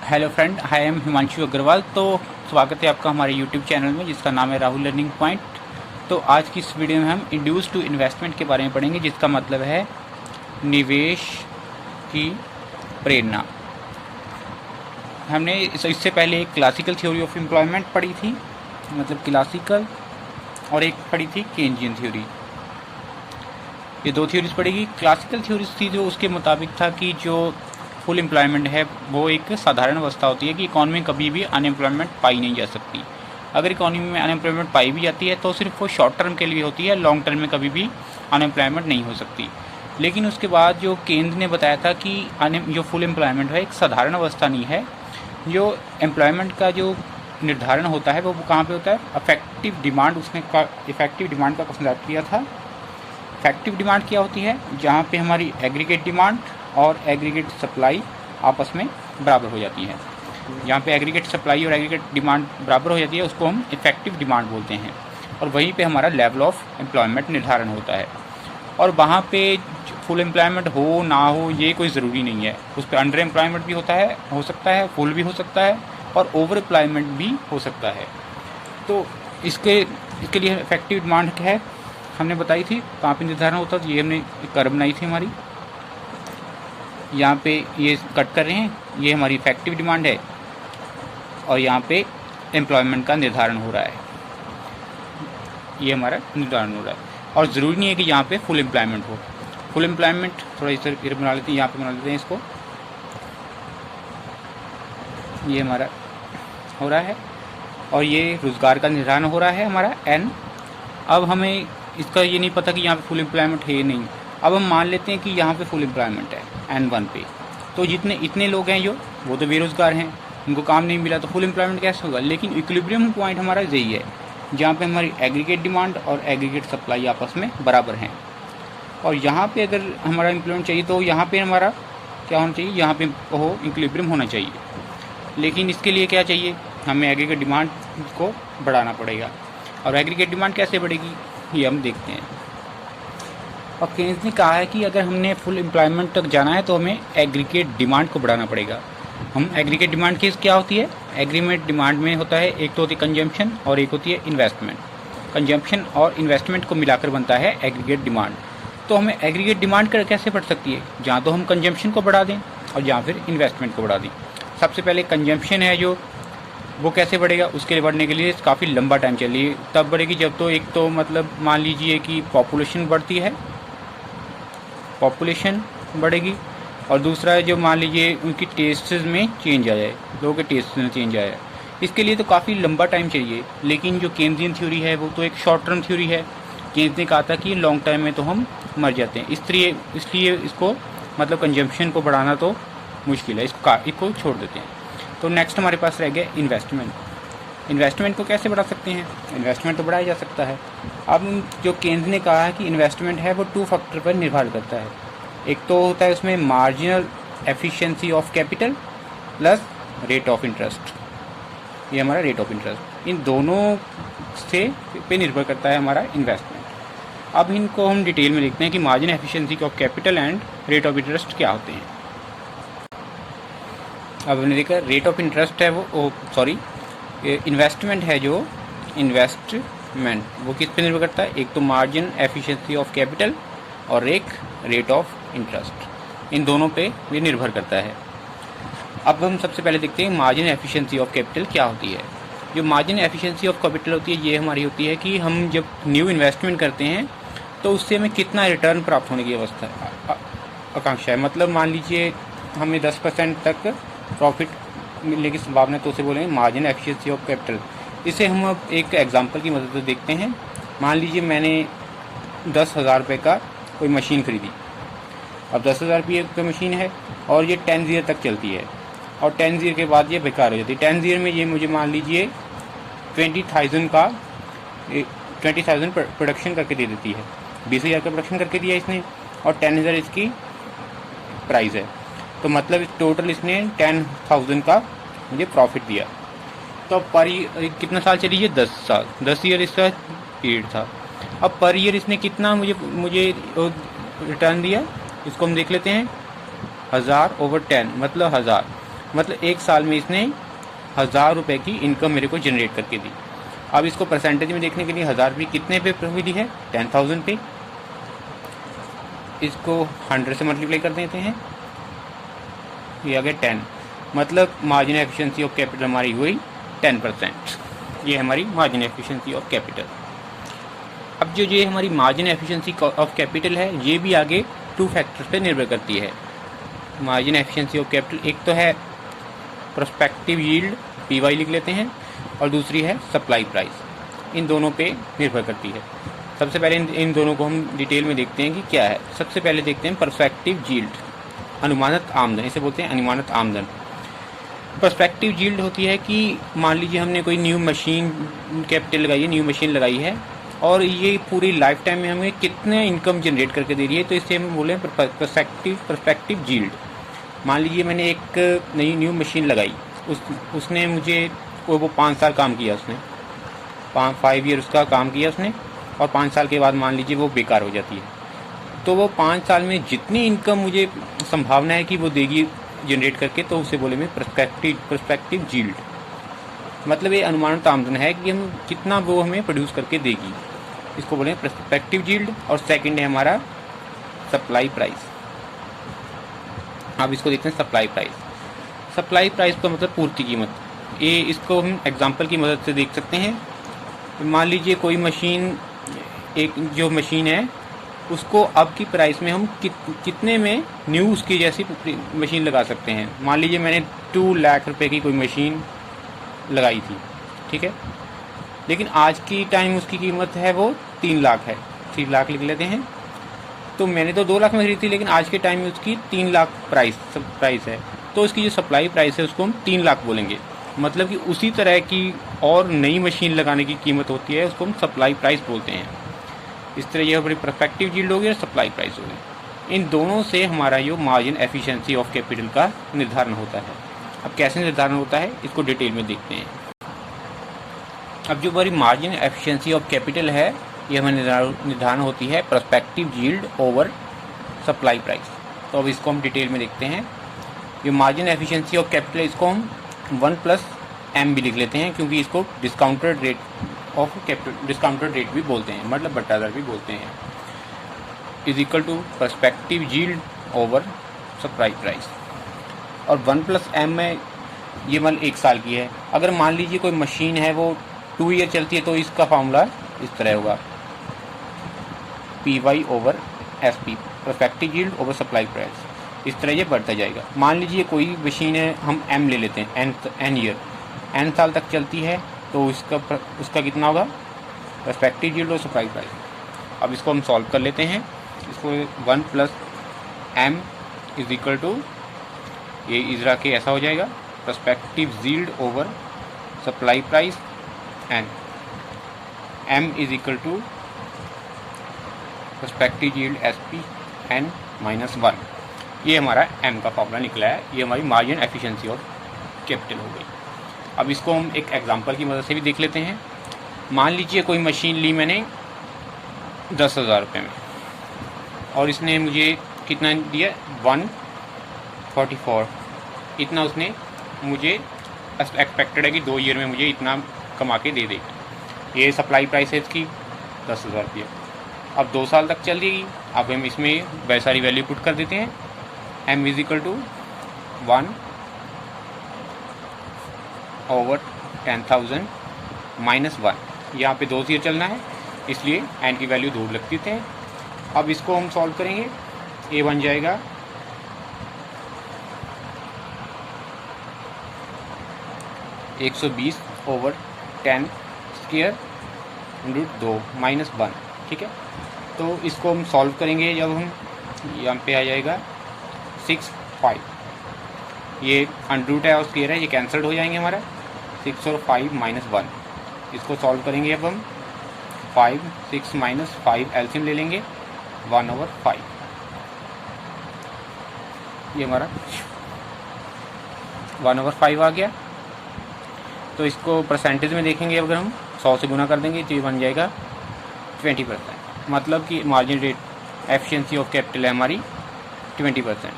Hello friend, I am Himanshu Agrawal. तो स्वागत है आपका हमारे यूट्यूब चैनल में जिसका नाम है राहुल लर्निंग पॉइंट। तो आज की इस वीडियो में हम इंड्यूस टू इन्वेस्टमेंट के बारे में पढ़ेंगे, जिसका मतलब है निवेश की प्रेरणा। हमने इससे पहले एक क्लासिकल थ्योरी ऑफ एम्प्लॉयमेंट पढ़ी थी, मतलब क्लासिकल, और एक पढ़ी थी केन्जियन थ्योरी। ये दो थ्योरीज पढ़ेगी। क्लासिकल थ्योरीज थी जो उसके मुताबिक था कि जो फुल एम्प्लॉयमेंट है वो एक साधारण अवस्था होती है कि इकॉनमी में कभी भी अनएम्प्लॉयमेंट पाई नहीं जा सकती। अगर इकॉनमी में अनएम्प्लॉयमेंट पाई भी जाती है तो सिर्फ वो शॉर्ट टर्म के लिए होती है, लॉन्ग टर्म में कभी भी अनएम्प्लॉयमेंट नहीं हो सकती। लेकिन उसके बाद जो केंद्र ने बताया था कि जो फुल एम्प्लॉयमेंट है एक साधारण अवस्था नहीं है। जो एम्प्लॉयमेंट का जो निर्धारण होता है वो कहाँ पे होता है? Affective demand. उसने इफेक्टिव डिमांड का कंसेप्ट किया था। इफेक्टिव डिमांड क्या होती है? जहाँ पे हमारी एग्रीगेट डिमांड और एग्रीगेट सप्लाई आपस में बराबर हो जाती है। जहाँ पे एग्रीगेट सप्लाई और एग्रीगेट डिमांड बराबर हो जाती है उसको हम इफेक्टिव डिमांड बोलते हैं, और वहीं पे हमारा लेवल ऑफ एम्प्लॉयमेंट निर्धारण होता है। और वहाँ पे फुल एम्प्लॉयमेंट हो ना हो ये कोई ज़रूरी नहीं है। उस पर अंडर एम्प्लॉयमेंट भी हो सकता है, फुल भी हो सकता है, और ओवर एम्प्लॉयमेंट भी हो सकता है। तो इसके लिए इफेक्टिव डिमांड क्या है हमने बताई थी, कहाँ पे निर्धारण होता है। ये हमने एक कर्व बनाई थी हमारी, यहाँ पे ये कट कर रहे हैं, ये हमारी इफेक्टिव डिमांड है, और यहाँ पे एम्प्लॉयमेंट का निर्धारण हो रहा है, ये हमारा निर्धारण हो रहा है। और ज़रूरी नहीं है कि यहाँ पे फुल एम्प्लॉयमेंट हो। फुल एम्प्लॉयमेंट थोड़ा इस तरह बना लेते हैं, यहाँ पे बना लेते हैं इसको, ये हमारा हो रहा है, और ये रोज़गार का निर्धारण हो रहा है हमारा एन। अब हमें इसका ये नहीं पता कि यहाँ पे फुल एम्प्लॉयमेंट है नहीं। अब हम मान लेते हैं कि यहाँ पे फुल एम्प्लॉयमेंट है N1 पे, तो जितने इतने लोग हैं जो वो तो बेरोज़गार हैं, उनको काम नहीं मिला, तो फुल एम्प्लॉयमेंट कैसे होगा? लेकिन इक्विलिब्रियम पॉइंट हमारा यही है जहाँ पे हमारी एग्रीगेट डिमांड और एग्रीगेट सप्लाई आपस में बराबर हैं। और यहाँ पे अगर हमारा एम्प्लॉयमेंट चाहिए तो यहाँ पे हमारा क्या होना चाहिए? यहाँ पे वो इक्विलिब्रियम होना चाहिए। लेकिन इसके लिए क्या चाहिए? हमें एग्रीगेट डिमांड को बढ़ाना पड़ेगा। और एग्रीगेट डिमांड कैसे बढ़ेगी ये हम देखते हैं। और केन्स ने कहा है कि अगर हमने फुल एम्प्लॉयमेंट तक जाना है तो हमें एग्रीगेट डिमांड को बढ़ाना पड़ेगा। हम एग्रीगेट डिमांड की क्या होती है? एग्रीगेट डिमांड में होता है, एक तो होती है कंजम्पशन और एक होती है इन्वेस्टमेंट। कंजम्पशन और इन्वेस्टमेंट को मिलाकर बनता है एग्रीगेट डिमांड। तो हमें एग्रीगेट डिमांड कैसे बढ़ सकती है? जहाँ तो हम कंजम्पशन को बढ़ा दें और जहाँ फिर इन्वेस्टमेंट को बढ़ा दें। सबसे पहले कंजम्पशन है जो वो कैसे बढ़ेगा? उसके लिए बढ़ने के लिए काफ़ी लंबा टाइम चाहिए। तब बढ़ेगी जब तो एक तो मतलब मान लीजिए कि पॉपुलेशन बढ़ती है, पॉपुलेशन बढ़ेगी, और दूसरा है जो मान लीजिए उनकी टेस्ट में चेंज आ जाए, लोगों के टेस्ट में चेंज आया। इसके लिए तो काफ़ी लंबा टाइम चाहिए। लेकिन जो केन्जियन थ्योरी है वो तो एक शॉर्ट टर्म थ्योरी है। केन्स ने कहा था कि लॉन्ग टर्म में तो हम मर जाते हैं, इसलिए इसको मतलब कंजम्पशन को बढ़ाना तो मुश्किल है, इसको छोड़ देते हैं। तो नेक्स्ट हमारे पास रह गया इन्वेस्टमेंट। इन्वेस्टमेंट को कैसे बढ़ा सकते हैं? इन्वेस्टमेंट तो बढ़ाया जा सकता है। अब जो केन्स ने कहा है कि इन्वेस्टमेंट है वो 2 फैक्टर पर निर्भर करता है। एक तो होता है उसमें marginal efficiency of capital plus rate of interest, ये हमारा रेट ऑफ इंटरेस्ट, इन दोनों से पे निर्भर करता है हमारा इन्वेस्टमेंट। अब इनको हम डिटेल में देखते हैं कि margin efficiency of capital and rate of interest क्या होते हैं। अब हमने देखा रेट ऑफ इंटरेस्ट है इन्वेस्टमेंट है, जो इन्वेस्टमेंट वो किस पे निर्भर करता है? एक तो मार्जिन एफिशिएंसी ऑफ कैपिटल और एक रेट ऑफ इंटरेस्ट, इन दोनों पे ये निर्भर करता है। अब हम सबसे पहले देखते हैं मार्जिन एफिशिएंसी ऑफ कैपिटल क्या होती है। जो मार्जिन एफिशिएंसी ऑफ कैपिटल होती है ये हमारी होती है कि हम जब न्यू इन्वेस्टमेंट करते हैं तो उससे हमें कितना रिटर्न प्राप्त होने की आकांक्षा है। मतलब मान लीजिए हमें 10% तक प्रॉफिट मिलने की संभावना, तो उसे बोलेंगे मार्जिन एफिशिएंसी ऑफ कैपिटल। इसे हम अब एक एग्जांपल की मदद से देखते हैं। मान लीजिए मैंने 10,000 रुपये का कोई मशीन खरीदी। अब 10,000 रुपये की मशीन है और ये 10 ईयर तक चलती है, और 10 ईयर के बाद ये बेकार हो जाती है। 10 ईयर में ये मुझे मान लीजिए 20,000 प्रोडक्शन करके दे देती है। 20,000 का प्रोडक्शन करके दिया इसने, और 10,000 इसकी प्राइस है। तो मतलब टोटल इसने 10,000 का मुझे प्रॉफिट दिया। तो पर कितना साल चली? 10 साल, 10 ईयर इसका पीरियड था। अब पर ईयर इसने कितना मुझे रिटर्न दिया, इसको हम देख लेते हैं। 1000/10 मतलब 1000। मतलब एक साल में इसने 1000 रुपये की इनकम मेरे को जनरेट करके दी। अब इसको परसेंटेज में देखने के लिए 1000 रुपये कितने पे मिली है, 10,000 पे। इसको 100 से मल्टीप्लाई कर देते हैं, ये आ गया 10, मतलब मार्जिन एफिशिएंसी ऑफ कैपिटल हमारी हुई 10%। ये हमारी मार्जिन एफिशिएंसी ऑफ कैपिटल। अब जो ये हमारी मार्जिन एफिशिएंसी ऑफ कैपिटल है, ये भी आगे 2 फैक्टर्स पे निर्भर करती है। मार्जिन एफिशिएंसी ऑफ कैपिटल एक तो है प्रोस्पेक्टिव यील्ड, PY लिख लेते हैं, और दूसरी है सप्लाई प्राइस। इन दोनों पे निर्भर करती है। सबसे पहले इन दोनों को हम डिटेल में देखते हैं कि क्या है। सबसे पहले देखते हैं प्रोस्पेक्टिव यील्ड, अनुमानित आमदन, इसे बोलते हैं अनुमानित आमदन। पर्सपेक्टिव यील्ड होती है कि मान लीजिए हमने कोई न्यू मशीन कैपिटल लगाई है, न्यू मशीन लगाई है, और ये पूरी लाइफ टाइम में हमें कितने इनकम जनरेट करके दे रही है, तो इसे हम बोले पर्सपेक्टिव यील्ड। मान लीजिए मैंने एक नई न्यू मशीन लगाई, उसने मुझे वो 5 साल काम किया, उसने 5 ईयर उसका काम किया उसने, और 5 साल के बाद मान लीजिए वो बेकार हो जाती है, तो वो 5 साल में जितनी इनकम मुझे संभावना है कि वो देगी जनरेट करके, तो उसे बोले मैं पर्सपेक्टिव यील्ड। मतलब ये अनुमानित आमदन है कि हम कितना वो हमें प्रोड्यूस करके देगी, इसको बोले पर्सपेक्टिव यील्ड। और सेकंड है हमारा सप्लाई प्राइस। अब इसको देखते हैं सप्लाई प्राइस। सप्लाई प्राइस का मतलब पूर्ति कीमत। ये इसको हम एग्जांपल की मदद से देख सकते हैं। मान लीजिए कोई मशीन, एक जो मशीन है उसको अब की प्राइस में हम कितने में न्यू उसकी जैसी मशीन लगा सकते हैं। मान लीजिए मैंने 2 लाख रुपए की कोई मशीन लगाई थी, ठीक है, लेकिन आज की टाइम उसकी कीमत है वो 3 लाख है, 3 लाख लिख लेते हैं। तो मैंने तो 2 लाख में खरीदी थी, लेकिन आज के टाइम में उसकी 3 लाख प्राइस है, तो इसकी जो सप्लाई प्राइस है उसको हम 3 लाख बोलेंगे। मतलब कि उसी तरह की और नई मशीन लगाने की कीमत होती है, उसको हम सप्लाई प्राइस बोलते हैं। इस तरह ये हमारी पर्सपेक्टिव यील्ड होगी और सप्लाई प्राइस होगी। इन दोनों से हमारा जो मार्जिन एफिशिएंसी ऑफ कैपिटल का निर्धारण होता है। अब कैसे निर्धारण होता है इसको डिटेल में देखते हैं। अब जो हमारी मार्जिन एफिशिएंसी ऑफ कैपिटल है, ये हमें निर्धारण होती है perspective yield over supply price. तो अब इसको हम डिटेल में देखते हैं। ये मार्जिन एफिशिएंसी ऑफ कैपिटल, इसको हम 1+M भी लिख लेते हैं, क्योंकि इसको discounted rate of capital, discounted rate भी बोलते हैं, मतलब बट्टा दर भी बोलते हैं, is equal to perspective yield over supply price. और 1+M में ये मतलब 1 साल की है। अगर मान लीजिए कोई मशीन है वो 2 ईयर चलती है, तो इसका फॉर्मूला इस तरह होगा, PY over SP, perspective yield over supply price. इस तरह ये बढ़ता जाएगा। मान लीजिए कोई मशीन है, हम M ले लेते हैं, N ईयर, N साल तक चलती है, तो उसका कितना होगा, पर्सपेक्टिव यील्ड और सप्लाई प्राइस। अब इसको हम सॉल्व कर लेते हैं। इसको 1+M इज इक्वल टू, ये इजरा के ऐसा हो जाएगा, perspective yield over supply price and M is equal to perspective yield SP N-1। ये हमारा M का फॉर्मूला निकला है। ये हमारी मार्जिन एफिशिएंसी ऑफ कैपिटल हो गई। अब इसको हम एक एग्जांपल की मदद से भी देख लेते हैं। मान लीजिए कोई मशीन ली मैंने 10,000 रुपये में, और इसने मुझे कितना दिया, 144। इतना उसने मुझे एक्सपेक्टेड है कि 2 ईयर में मुझे इतना कमा के दे देगी। ये सप्लाई प्राइस है इसकी 10,000 रुपये। अब 2 साल तक चल देगी। अब हम इसमें वह सारी वैल्यू पुट कर देते हैं। M is equal to 1/10,000 -1। यहाँ पे 2 ईयर चलना है, इसलिए N की वैल्यू 2 लगती थे। अब इसको हम सॉल्व करेंगे। A बन जाएगा 120/10² √2 -1, ठीक है। तो इसको हम सॉल्व करेंगे, जब हम यहाँ पे आ जाएगा 6, 5, ये अंडरूट है और स्क्वायर है, ये कैंसल्ड हो जाएंगे हमारा, 6 और 5 -1। इसको सॉल्व करेंगे अब हम, 5, 6 -5 एलसीएम ले लेंगे, 1/5। ये हमारा 1/5 आ गया। तो इसको परसेंटेज में देखेंगे, अगर हम 100 से गुना कर देंगे तो ये बन जाएगा 20%। मतलब कि margin rate efficiency of capital है हमारी 20%।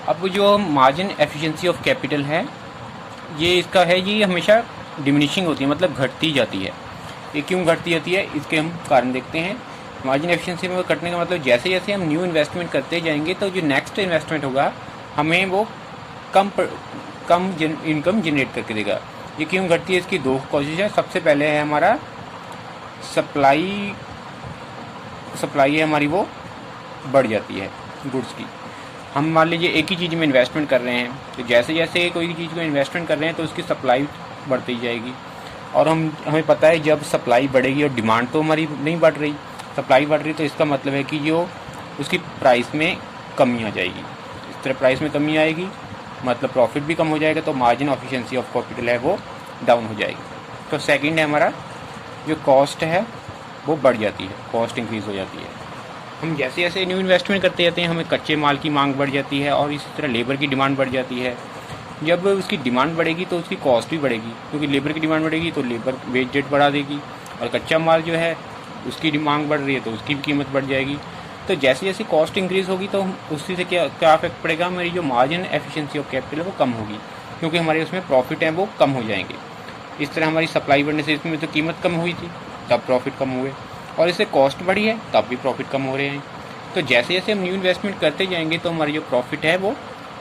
अब जो मार्जिन एफिशिएंसी ऑफ कैपिटल है, ये इसका है, ये हमेशा डिमिनिशिंग होती है, मतलब घटती जाती है। ये क्यों घटती जाती है, इसके हम कारण देखते हैं। मार्जिन एफिशिएंसी में घटने का मतलब जैसे जैसे हम न्यू इन्वेस्टमेंट करते जाएंगे तो जो नेक्स्ट इन्वेस्टमेंट होगा हमें वो कम इनकम जनरेट करके देगा। ये क्यों घटती है, इसकी दो कॉजेज है। सबसे पहले है हमारा सप्लाई है हमारी, वो बढ़ जाती है गुड्स की। हम मान लीजिए एक ही चीज़ में इन्वेस्टमेंट कर रहे हैं, तो जैसे जैसे कोई चीज़ को इन्वेस्टमेंट कर रहे हैं तो उसकी सप्लाई बढ़ती जाएगी। और हमें पता है जब सप्लाई बढ़ेगी और डिमांड तो हमारी नहीं बढ़ रही, सप्लाई बढ़ रही, तो इसका मतलब है कि जो उसकी प्राइस में कमी आ जाएगी। इस तरह प्राइस में कमी आएगी मतलब प्रॉफिट भी कम हो जाएगा, तो मार्जिन एफिशिएंसी ऑफ कैपिटल है वो डाउन हो जाएगी। तो सेकंड है हमारा जो कॉस्ट है वो बढ़ जाती है, कॉस्ट इंक्रीज़ हो जाती है। हम जैसे जैसे न्यू इन्वेस्टमेंट करते जाते हैं हमें कच्चे माल की मांग बढ़ जाती है और इसी तरह लेबर की डिमांड बढ़ जाती है। जब उसकी डिमांड बढ़ेगी तो उसकी कॉस्ट भी बढ़ेगी, क्योंकि लेबर की डिमांड बढ़ेगी तो लेबर वेज रेट बढ़ा देगी, और कच्चा माल जो है उसकी मांग बढ़ रही है तो उसकी भी कीमत बढ़ जाएगी। तो जैसे जैसे कॉस्ट इंक्रीज़ होगी तो उसी से क्या इफेक्ट पड़ेगा, हमारी जो मार्जिन एफिशिएंसी ऑफ कैपिटल है वो कम होगी, क्योंकि हमारे उसमें प्रॉफिट हैं वो कम हो जाएंगे। इस तरह हमारी सप्लाई बढ़ने से इसमें तो कीमत कम हुई थी तब प्रॉफिट कम हुए, और इससे कॉस्ट बढ़ी है तब भी प्रॉफिट कम हो रहे हैं। तो जैसे जैसे हम न्यू इन्वेस्टमेंट करते जाएंगे तो हमारी जो प्रॉफिट है वो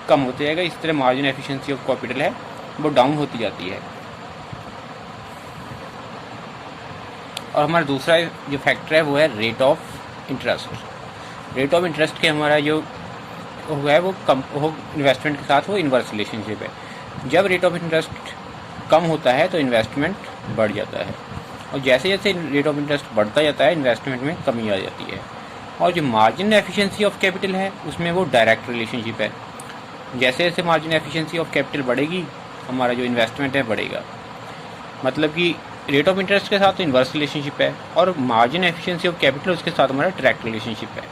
कम होते जाएगा। इस तरह मार्जिन एफिशिएंसी ऑफ कैपिटल है वो डाउन होती जाती है। और हमारा दूसरा जो फैक्टर है वो है rate of interest. Rate of interest के हमारा जो है वो कम हो, इन्वेस्टमेंट के साथ वो इन्वर्स रिलेशनशिप है। जब रेट ऑफ इंटरेस्ट कम होता है तो इन्वेस्टमेंट बढ़ जाता है, और जैसे जैसे रेट ऑफ इंटरेस्ट बढ़ता जाता है इन्वेस्टमेंट में कमी आ जाती है। और जो मार्जिन एफिशिएंसी ऑफ कैपिटल है उसमें वो डायरेक्ट रिलेशनशिप है। जैसे जैसे मार्जिन एफिशिएंसी ऑफ कैपिटल बढ़ेगी हमारा जो इन्वेस्टमेंट है बढ़ेगा, मतलब कि रेट ऑफ इंटरेस्ट के साथ तो इन्वर्स रिलेशनशिप है और मार्जिन एफिशिएंसी ऑफ कैपिटल उसके साथ हमारा डायरेक्ट रिलेशनशिप है।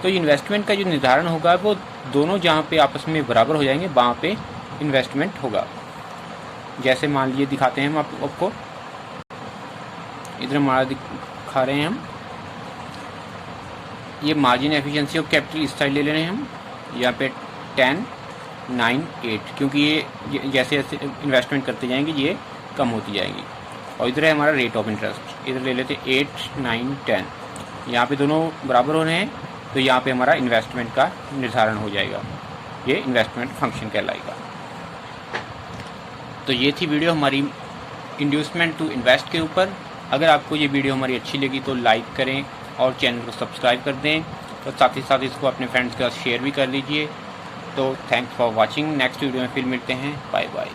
तो इन्वेस्टमेंट का जो निर्धारण होगा वो दोनों जहाँ पे आपस में बराबर हो जाएंगे वहाँ पे इन्वेस्टमेंट होगा। जैसे मान लीजिए दिखाते हैं हम आपको, इधर हमारा दिखा रहे हैं हम, ये मार्जिन एफिशिएंसी ऑफ कैपिटल इस साइड ले ले रहे हैं हम, यहाँ पे 10, 9, 8, क्योंकि ये जैसे जैसे इन्वेस्टमेंट करते जाएंगे ये कम होती जाएगी। और इधर है हमारा रेट ऑफ इंटरेस्ट, इधर ले लेते 8, 9, 10, यहाँ पे दोनों बराबर हो रहे हैं तो यहाँ पे हमारा इन्वेस्टमेंट का निर्धारण हो जाएगा, ये इन्वेस्टमेंट फंक्शन कहलाएगा। तो ये थी वीडियो हमारी इंड्यूसमेंट टू इन्वेस्ट के ऊपर। अगर आपको ये वीडियो हमारी अच्छी लगी तो लाइक करें और चैनल को सब्सक्राइब कर दें, और साथ ही साथ इसको अपने फ्रेंड्स के साथ शेयर भी कर लीजिए। तो thanks for watching. Next video में फिर मिलते हैं। Bye bye.